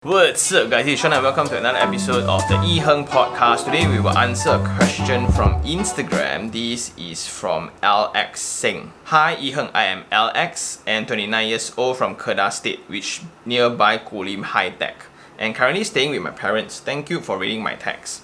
What's up guys, it's Sean and welcome to another episode of the iherng podcast. Today we will answer a question from Instagram. This is from LX Singh. Hi iherng, I am LX and 29 years old from Kedah State, which nearby Kulim High Tech, and currently staying with my parents. Thank you for reading my text.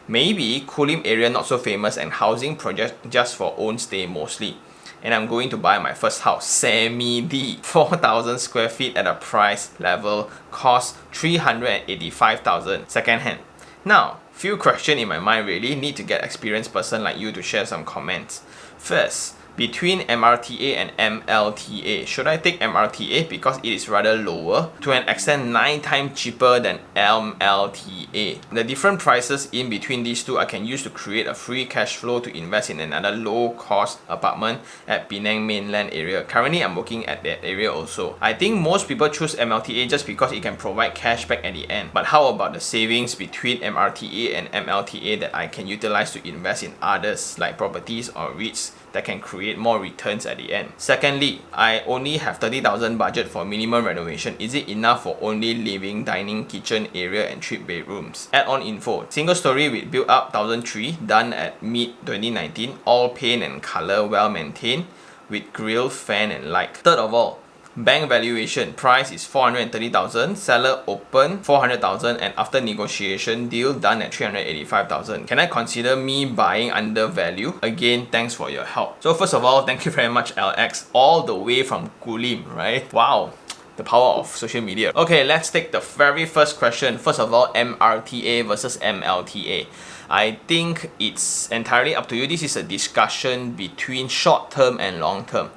Maybe Kulim area not so famous and housing project just for own stay mostly. And I'm going to buy my first house, semi-D, 4,000 square feet at a price level, cost 385,000 second hand. Now, few questions in my mind really, need to get experienced person like you to share some comments. First, between MRTA and MLTA, should I take MRTA because it is rather lower, to an extent 9 times cheaper than MLTA? The different prices in between these two I can use to create a free cash flow to invest in another low cost apartment at Penang mainland area. Currently I'm working at that area also. I think most people choose MLTA just because it can provide cashback at the end. But how about the savings between MRTA and MLTA that I can utilize to invest in others like properties or REITs that can create more returns at the end? Secondly, I only have 30,000 budget for minimum renovation. Is it enough for only living, dining, kitchen area and 3 bedrooms? Add-on info: single story with built up 1003, done at mid 2019, all paint and color well maintained with grill, fan and light. Third of all, bank valuation, price is 430,000, seller open 400,000 and after negotiation deal done at 385,000. Can I consider me buying under value? Again, thanks for your help. So first of all, thank you very much LX, all the way from Kulim, right? Wow, the power of social media. Okay, let's take the very first question. First of all, MRTA versus MLTA. I think it's entirely up to you. This is a discussion between short term and long term.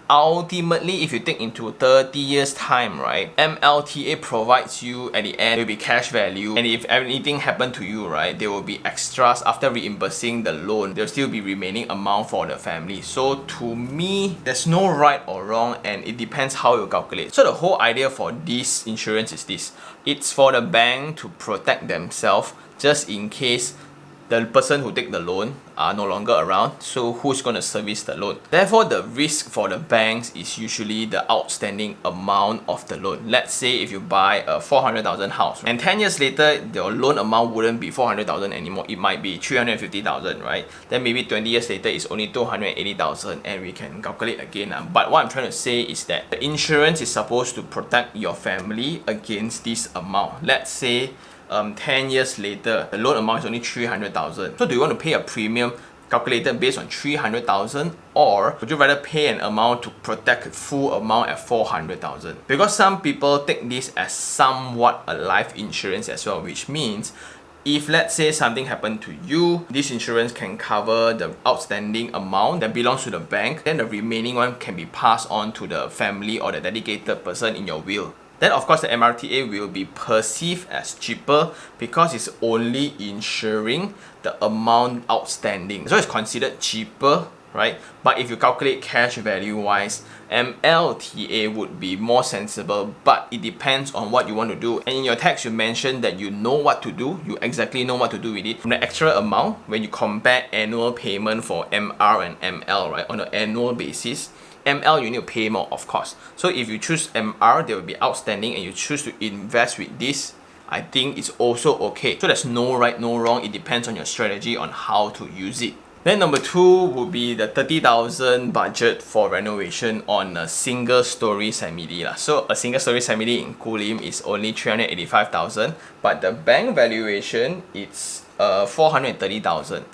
Ultimately, if you take into 30 years time, right, MLTA provides you at the end will be cash value, and if anything happen to you, right, there will be extras after reimbursing the loan. There'll still be remaining amount for the family. So to me, there's no right or wrong, and it depends how you calculate. So the whole idea for this insurance is this: it's for the bank to protect themselves just in case the person who take the loan are no longer around, so who's going to service the loan? Therefore, the risk for the banks is usually the outstanding amount of the loan. Let's say if you buy a 400,000 house, and 10 years later, your loan amount wouldn't be 400,000 anymore. It might be 350,000, right? Then maybe 20 years later, it's only 280,000, and we can calculate again. But what I'm trying to say is that the insurance is supposed to protect your family against this amount. Let's say 10 years later, the loan amount is only 300,000. So do you want to pay a premium calculated based on 300,000, or would you rather pay an amount to protect full amount at 400,000? Because some people take this as somewhat a life insurance as well, which means if let's say something happened to you, this insurance can cover the outstanding amount that belongs to the bank, then the remaining one can be passed on to the family or the dedicated person in your will. Then of course the MRTA will be perceived as cheaper because it's only insuring the amount outstanding. So it's considered cheaper, right? But if you calculate cash value wise, MLTA would be more sensible, but it depends on what you want to do. And in your text you mentioned that you know what to do, you exactly know what to do with it. From the extra amount, when you compare annual payment for MR and ML, right, on an annual basis, ML you need to pay more, of course. So if you choose MR, there will be outstanding, and you choose to invest with this, I think it's also okay. So there's no right, no wrong. It depends on your strategy on how to use it. Then number 2 would be the 30,000 budget for renovation on a single story semi-D. So a single story semi-D in Kulim is only 385,000, but the bank valuation it's 430,000.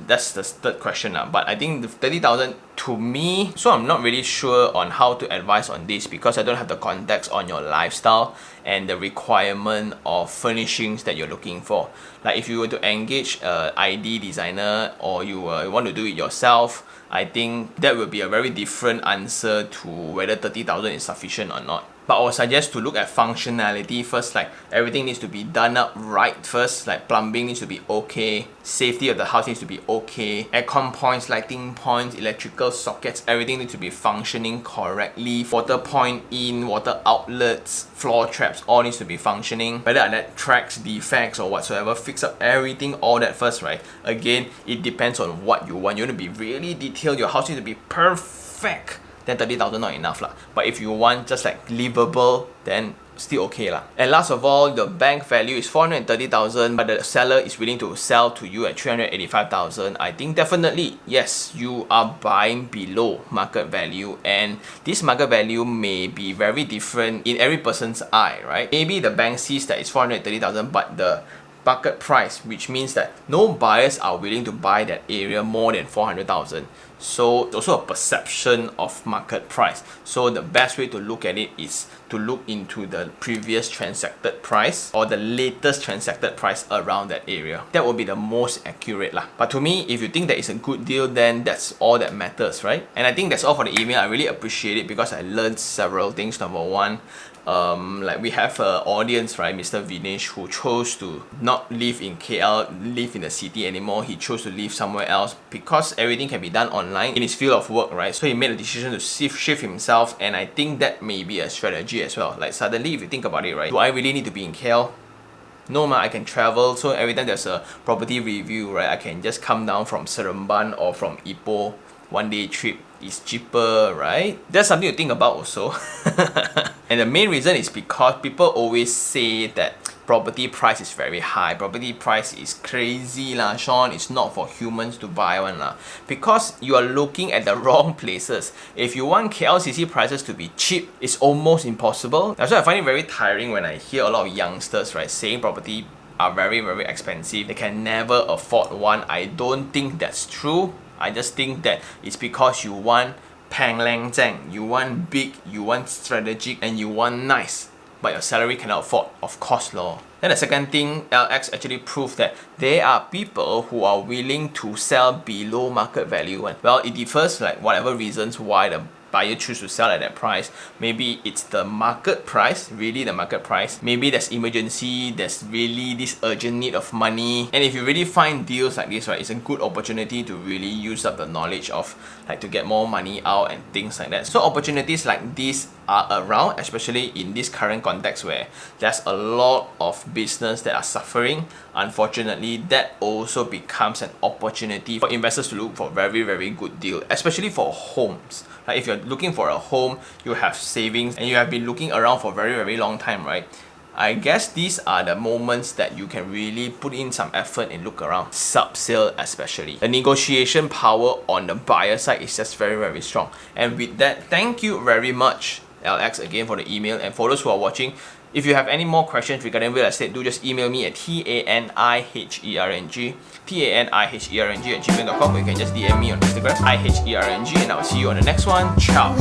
That's the third question now. But I think the 30,000 to me, so I'm not really sure on how to advise on this because I don't have the context on your lifestyle and the requirement of furnishings that you're looking for. Like if you were to engage a ID designer or you want to do it yourself, I think that will be a very different answer to whether 30,000 is sufficient or not. But I would suggest to look at functionality first, like everything needs to be done up right first, like plumbing needs to be okay, safety of the house needs to be okay, aircon points, lighting points, electrical sockets, everything needs to be functioning correctly, water point in, water outlets, floor traps, all needs to be functioning. Whether that tracks, defects or whatsoever, fix up everything, all that first, right? Again, it depends on what you want. You want to be really detailed, your house needs to be perfect. then 30,000 not enough lah. But if you want just like livable, then still okay lah. And last of all, the bank value is 430,000, but the seller is willing to sell to you at 385,000. I think definitely, yes, you are buying below market value, and this market value may be very different in every person's eye, right? Maybe the bank sees that it's 430,000, but the market price, which means that no buyers are willing to buy that area more than 400,000. So it's also a perception of market price. So the best way to look at it is to look into the previous transacted price or the latest transacted price around that area. That will be the most accurate lah. But to me, if you think that it's a good deal, then that's all that matters, right? And I think that's all for the email. I really appreciate it because I learned several things. Number one, like we have an audience, right, Mr. Vinesh, who chose to not live in KL, live in the city anymore. He chose to live somewhere else because everything can be done online in his field of work, right? So he made a decision to shift himself, and I think that may be a strategy as well. Like suddenly, if you think about it, right, do I really need to be in KL? No, I can travel. So every time there's a property review, right, I can just come down from Seremban or from Ipoh. One day trip is cheaper, right? That's something to think about also. And the main reason is because people always say that property price is very high. Property price is crazy lah, Sean. It's not for humans to buy one lah. Because you are looking at the wrong places. If you want KLCC prices to be cheap, it's almost impossible. That's why I find it very tiring when I hear a lot of youngsters, right, saying property are very, very expensive. They can never afford one. I don't think that's true. I just think that it's because you want pang lang zhang, you want big, you want strategic, and you want nice, but your salary cannot afford, of course lor. Then the second thing, LX actually proved that there are people who are willing to sell below market value. And well, it differs, like whatever reasons why the buyer choose to sell at that price. Maybe it's the market price, really the market price. Maybe there's emergency, there's really this urgent need of money. And if you really find deals like this, right, it's a good opportunity to really use up the knowledge of like to get more money out and things like that. So opportunities like this are around, especially in this current context where there's a lot of business that are suffering. Unfortunately, that also becomes an opportunity for investors to look for very, very good deal, especially for homes. Like if you're looking for a home, you have savings and you have been looking around for a very, very long time, right? I guess these are the moments that you can really put in some effort and look around. Subsale especially. The negotiation power on the buyer side is just very, very strong. And with that, thank you very much, LX, again for the email. And for those who are watching, if you have any more questions regarding real estate, do just email me at taniherng@gmail.com, or you can just DM me on Instagram, iherng, and I'll see you on the next one. Ciao.